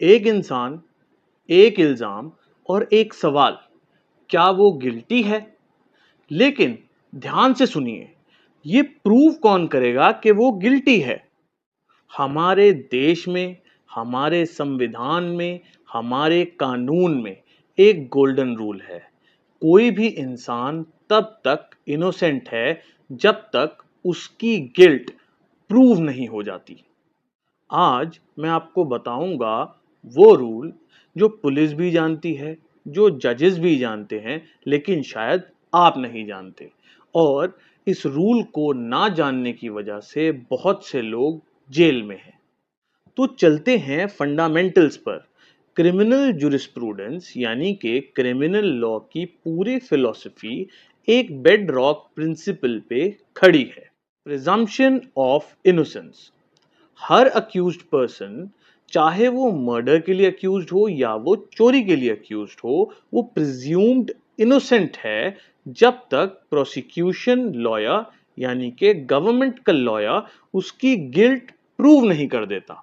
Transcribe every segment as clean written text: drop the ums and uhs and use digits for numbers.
एक इंसान, एक इल्जाम और एक सवाल, क्या वो गिल्टी है? लेकिन ध्यान से सुनिए, ये प्रूव कौन करेगा कि वो गिल्टी है? हमारे देश में, हमारे संविधान में, हमारे कानून में एक गोल्डन रूल है। कोई भी इंसान तब तक इनोसेंट है जब तक उसकी गिल्ट प्रूव नहीं हो जाती। आज मैं आपको बताऊंगा वो रूल जो पुलिस भी जानती है, जो जजेस भी जानते हैं, लेकिन शायद आप नहीं जानते। और इस रूल को ना जानने की वजह से बहुत से लोग जेल में हैं। तो चलते हैं फंडामेंटल्स पर। क्रिमिनल जुरिस्प्रूडेंस यानी कि क्रिमिनल लॉ की पूरी फिलॉसफी एक बेड रॉक प्रिंसिपल पे खड़ी है, presumption of innocence. Her accused person, चाहे वो मर्डर के लिए अक्यूज्ड हो या वो चोरी के लिए अक्यूज्ड हो, वो प्रिज्यूम्ड इनोसेंट है जब तक प्रोसिक्यूशन लॉयर यानी कि गवर्नमेंट का लॉयर उसकी गिल्ट प्रूव नहीं कर देता।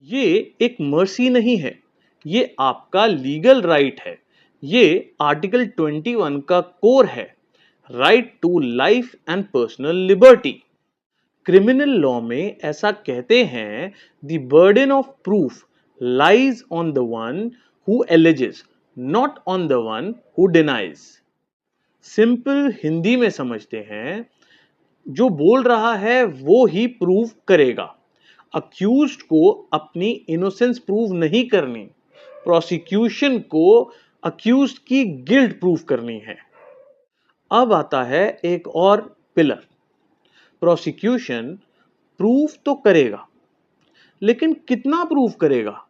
ये एक मर्सी नहीं है, ये आपका लीगल राइट है। ये आर्टिकल 21 का कोर है, right to life and personal liberty. Criminal law में ऐसा कहते हैं, the burden of proof lies on the one who alleges, not on the one who denies. Simple Hindi में समझते हैं, जो बोल रहा है वो ही प्रूव करेगा। अक्यूज्ड को अपनी इनोसेंस प्रूव नहीं करनी, प्रोसिक्यूशन को अक्यूज्ड की गिल्ट प्रूव करनी है। अब आता है एक और पिलर। प्रोसिक्यूशन प्रूफ तो करेगा, लेकिन कितना प्रूफ करेगा?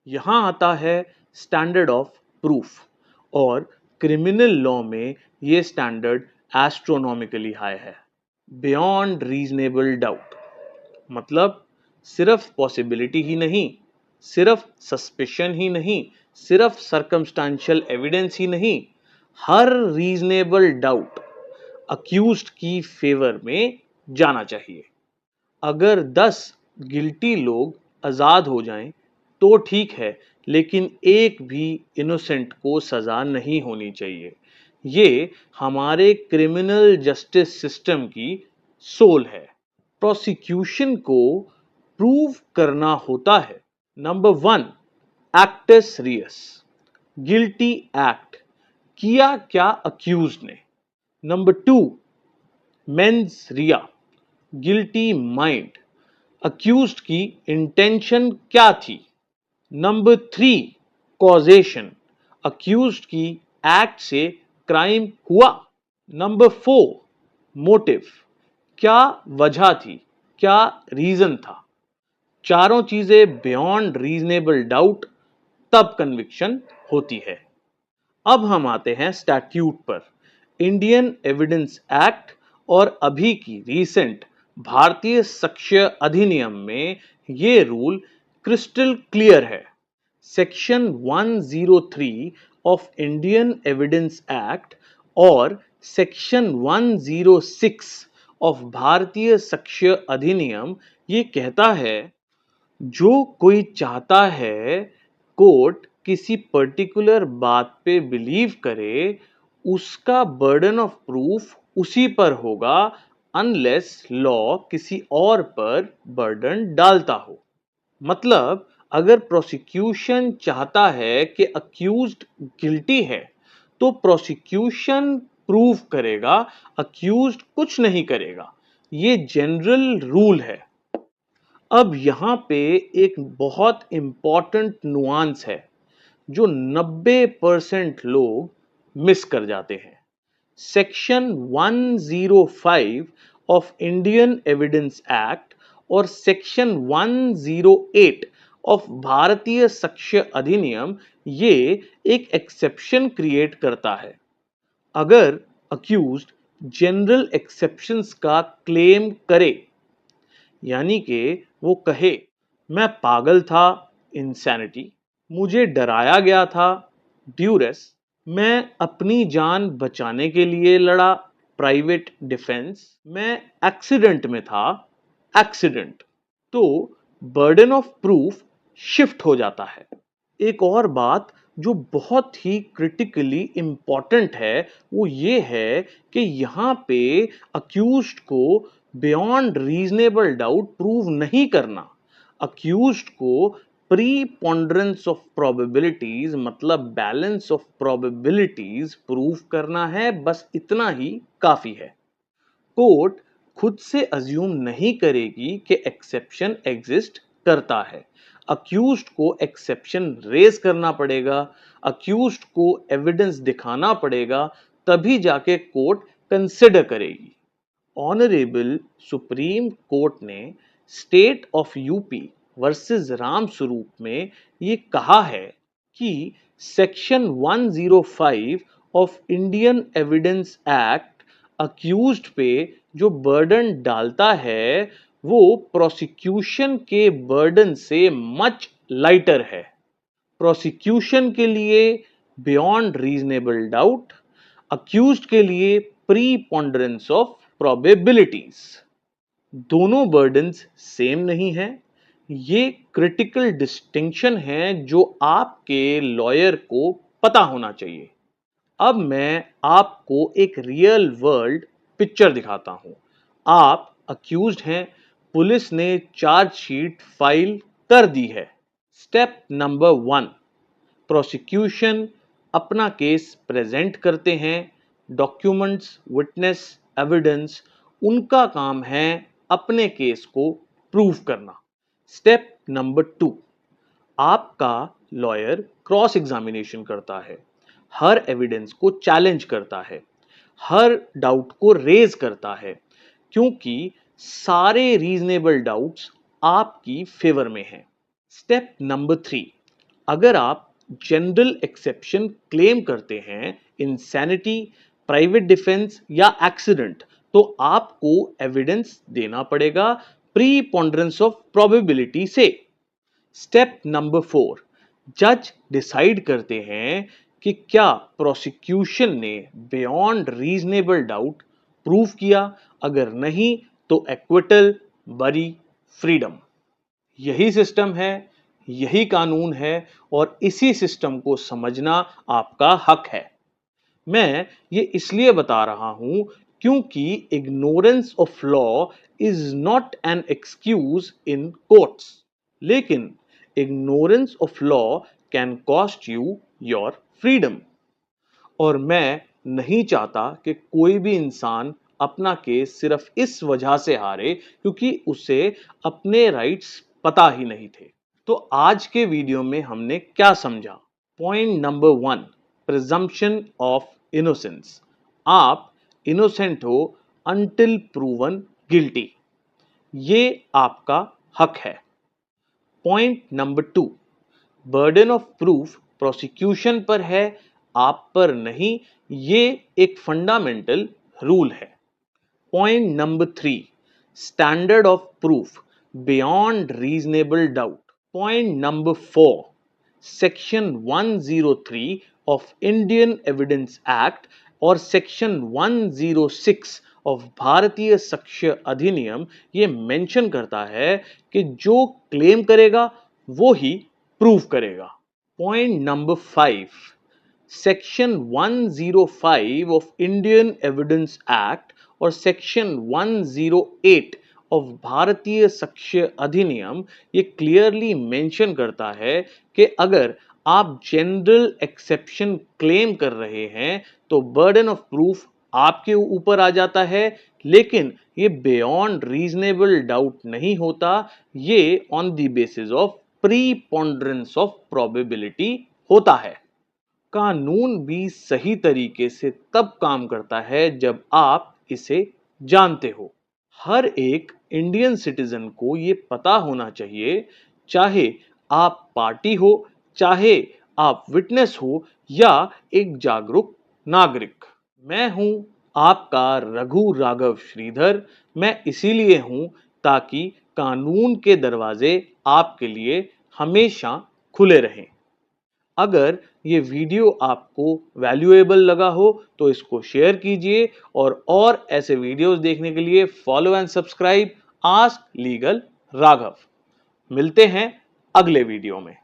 यहां आता है स्टैंडर्ड ऑफ प्रूफ। और क्रिमिनल लॉ में यह स्टैंडर्ड एस्ट्रोनॉमिकली हाई है, बियॉन्ड रीजनेबल डाउट। मतलब सिर्फ पॉसिबिलिटी ही नहीं, सिर्फ सस्पिशन ही नहीं, सिर्फ सर्कमस्टेंशियल एविडेंस ही नहीं, हर रीजनेबल डाउट अक्यूज्ड की फेवर में जाना चाहिए। अगर 10 गिल्टी लोग आजाद हो जाएं तो ठीक है, लेकिन एक भी इनोसेंट को सजा नहीं होनी चाहिए। ये हमारे क्रिमिनल जस्टिस सिस्टम की सोल है। प्रोसिक्यूशन को प्रूव करना होता है, number 1, acts Reis, guilty act, किया क्या अक्यूज्ड ने। नंबर 2, मेंस रिया, गिल्टी माइंड, अक्यूज्ड की इंटेंशन क्या थी। नंबर 3, कॉजेशन, अक्यूज्ड की एक्ट से क्राइम हुआ। नंबर 4, मोटिव, क्या वजह थी, क्या रीजन था। चारों चीजें बियॉन्ड रीजनेबल डाउट, तब कन्विक्शन होती है। अब हम आते हैं स्टैट्यूट पर। इंडियन एविडेंस एक्ट और अभी की रीसेंट भारतीय साक्ष्य अधिनियम में ये रूल क्रिस्टल क्लियर है। Section 103 of Indian evidence act और सेक्शन 106 ऑफ भारतीय साक्ष्य अधिनियम ये कहता है, जो कोई चाहता है कोर्ट किसी पर्टिकुलर बात पे बिलीव करे, उसका बर्डन ऑफ प्रूफ उसी पर होगा अनलेस लॉ किसी और पर बर्डन डालता हो। मतलब अगर प्रोसिक्यूशन चाहता है कि अक्यूज्ड गिल्टी है, तो प्रोसिक्यूशन प्रूव करेगा, अक्यूज्ड कुछ नहीं करेगा। ये जनरल रूल है। अब यहां पे एक बहुत इंपॉर्टेंट नुआंस है जो 90% लोग मिस कर जाते हैं। Section 105 of Indian evidence act और सेक्शन 108 ऑफ भारतीय साक्ष्य अधिनियम ये एक एक्सेप्शन क्रिएट करता है। अगर अक्यूज्ड जनरल एक्सेप्शंस का क्लेम करे, यानी कि वो कहे, मैं पागल था, इंसैनिटी, मुझे डराया गया था, ड्यूरेस, मैं अपनी जान बचाने के लिए लड़ा, प्राइवेट डिफेंस, मैं एक्सीडेंट में था, एक्सीडेंट, तो बर्डन ऑफ प्रूफ शिफ्ट हो जाता है। एक और बात जो बहुत ही क्रिटिकली इम्पॉर्टेंट है वो ये है कि यहाँ पे अक्यूज्ड को बियॉन्ड रीजनेबल डाउट प्रूव नहीं करना। अक्यूज्ड को प्रीपोंडरेंस ऑफ प्रोबेबिलिटीज मतलब बैलेंस ऑफ प्रोबेबिलिटीज प्रूव करना है, बस इतना ही काफी है। कोर्ट खुद से अज्यूम नहीं करेगी कि एक्सेप्शन एग्जिस्ट करता है। अक्यूज्ड को एक्सेप्शन रेज करना पड़ेगा, अक्यूज्ड को एविडेंस दिखाना पड़ेगा, तभी जाके कोर्ट कंसिडर करेगी। ऑनरेबल सुप्रीम कोर्ट ने state of UP versus Ram Swaroop में ये कहा है कि section 105 of Indian evidence act accused पे जो बर्डन डालता है वो प्रोसिक्यूशन के बर्डन से मच लाइटर है। प्रोसिक्यूशन के लिए बियॉन्ड रीजनेबल डाउट, अक्यूज्ड के लिए प्रीपोंडरेंस ऑफ प्रोबेबिलिटीज। दोनों बर्डन्स सेम नहीं है। ये क्रिटिकल डिस्टिंक्शन है जो आपके लॉयर को पता होना चाहिए। अब मैं आपको एक रियल वर्ल्ड पिक्चर दिखाता हूं। आप अक्यूज्ड हैं, पुलिस ने चार्जशीट फाइल कर दी है। स्टेप नंबर 1, प्रोसिक्यूशन अपना केस प्रेजेंट करते हैं। डॉक्यूमेंट्स, विटनेस, एविडेंस, उनका काम है अपने केस को प्रूव करना। स्टेप नंबर 2, आपका लॉयर क्रॉस एग्जामिनेशन करता है, हर एविडेंस को चैलेंज करता है, हर डाउट को रेज करता है, क्योंकि सारे रीजनेबल डाउट्स आपकी फेवर में हैं। स्टेप नंबर 3, अगर आप जनरल एक्सेप्शन क्लेम करते हैं, इंसैनिटी, प्राइवेट डिफेंस या एक्सीडेंट, तो आपको एविडेंस देना पड़ेगा प्रीपोंडरेंस ऑफ प्रोबेबिलिटी से। स्टेप नंबर 4, जज डिसाइड करते हैं कि क्या प्रोसिक्यूशन ने बियॉन्ड रीजनेबल डाउट प्रूव किया, अगर नहीं तो एक्विटल, बरी, फ्रीडम। यही सिस्टम है, यही कानून है और इसी सिस्टम को समझना आपका हक है। मैं ये इसलिए बता रहा हूं क्योंकि ignorance of law is not an excuse in courts, लेकिन ignorance of law can cost you your freedom. और मैं नहीं चाहता कि कोई भी इंसान अपना केस सिर्फ इस वजह से हारे क्योंकि उसे अपने राइट्स पता ही नहीं थे। तो आज के वीडियो में हमने क्या समझा? Point number 1, presumption of innocence. आप इनोसेंट हो अंटिल प्रूवन गिल्टी, ये आपका हक है। Point number 2, burden of proof prosecution पर है, आप पर नहीं, ये एक फंडामेंटल रूल है। Point number 3, standard of proof beyond reasonable doubt. Point number 4, section 103 of Indian evidence act और सेक्शन 106 ऑफ भारतीय साक्ष्य अधिनियम ये मेंशन करता है कि जो क्लेम करेगा वो ही प्रूव करेगा। Point number 5, section 105 of Indian evidence act और सेक्शन 108 ऑफ भारतीय साक्ष्य अधिनियम ये क्लियरली मेंशन करता है कि अगर आप जनरल एक्सेप्शन क्लेम कर रहे हैं तो बर्डन ऑफ प्रूफ आपके ऊपर आ जाता है, लेकिन ये बियॉन्ड रीजनेबल डाउट नहीं होता, ये on the basis of preponderance of probability होता है। कानून भी सही तरीके से तब काम करता है जब आप इसे जानते हो। हर एक इंडियन सिटीजन को ये पता होना चाहिए, चाहे आप पार्टी हो, चाहे आप विटनेस हो या एक जागरूक नागरिक। मैं हूं आपका रघु राघव श्रीधर। मैं इसीलिए हूं ताकि कानून के दरवाजे आपके लिए हमेशा खुले रहें। अगर ये वीडियो आपको वैल्यूएबल लगा हो तो इसको शेयर कीजिए और ऐसे वीडियोस देखने के लिए follow and subscribe ask legal Raghav. मिलते हैं अगले वीडियो में।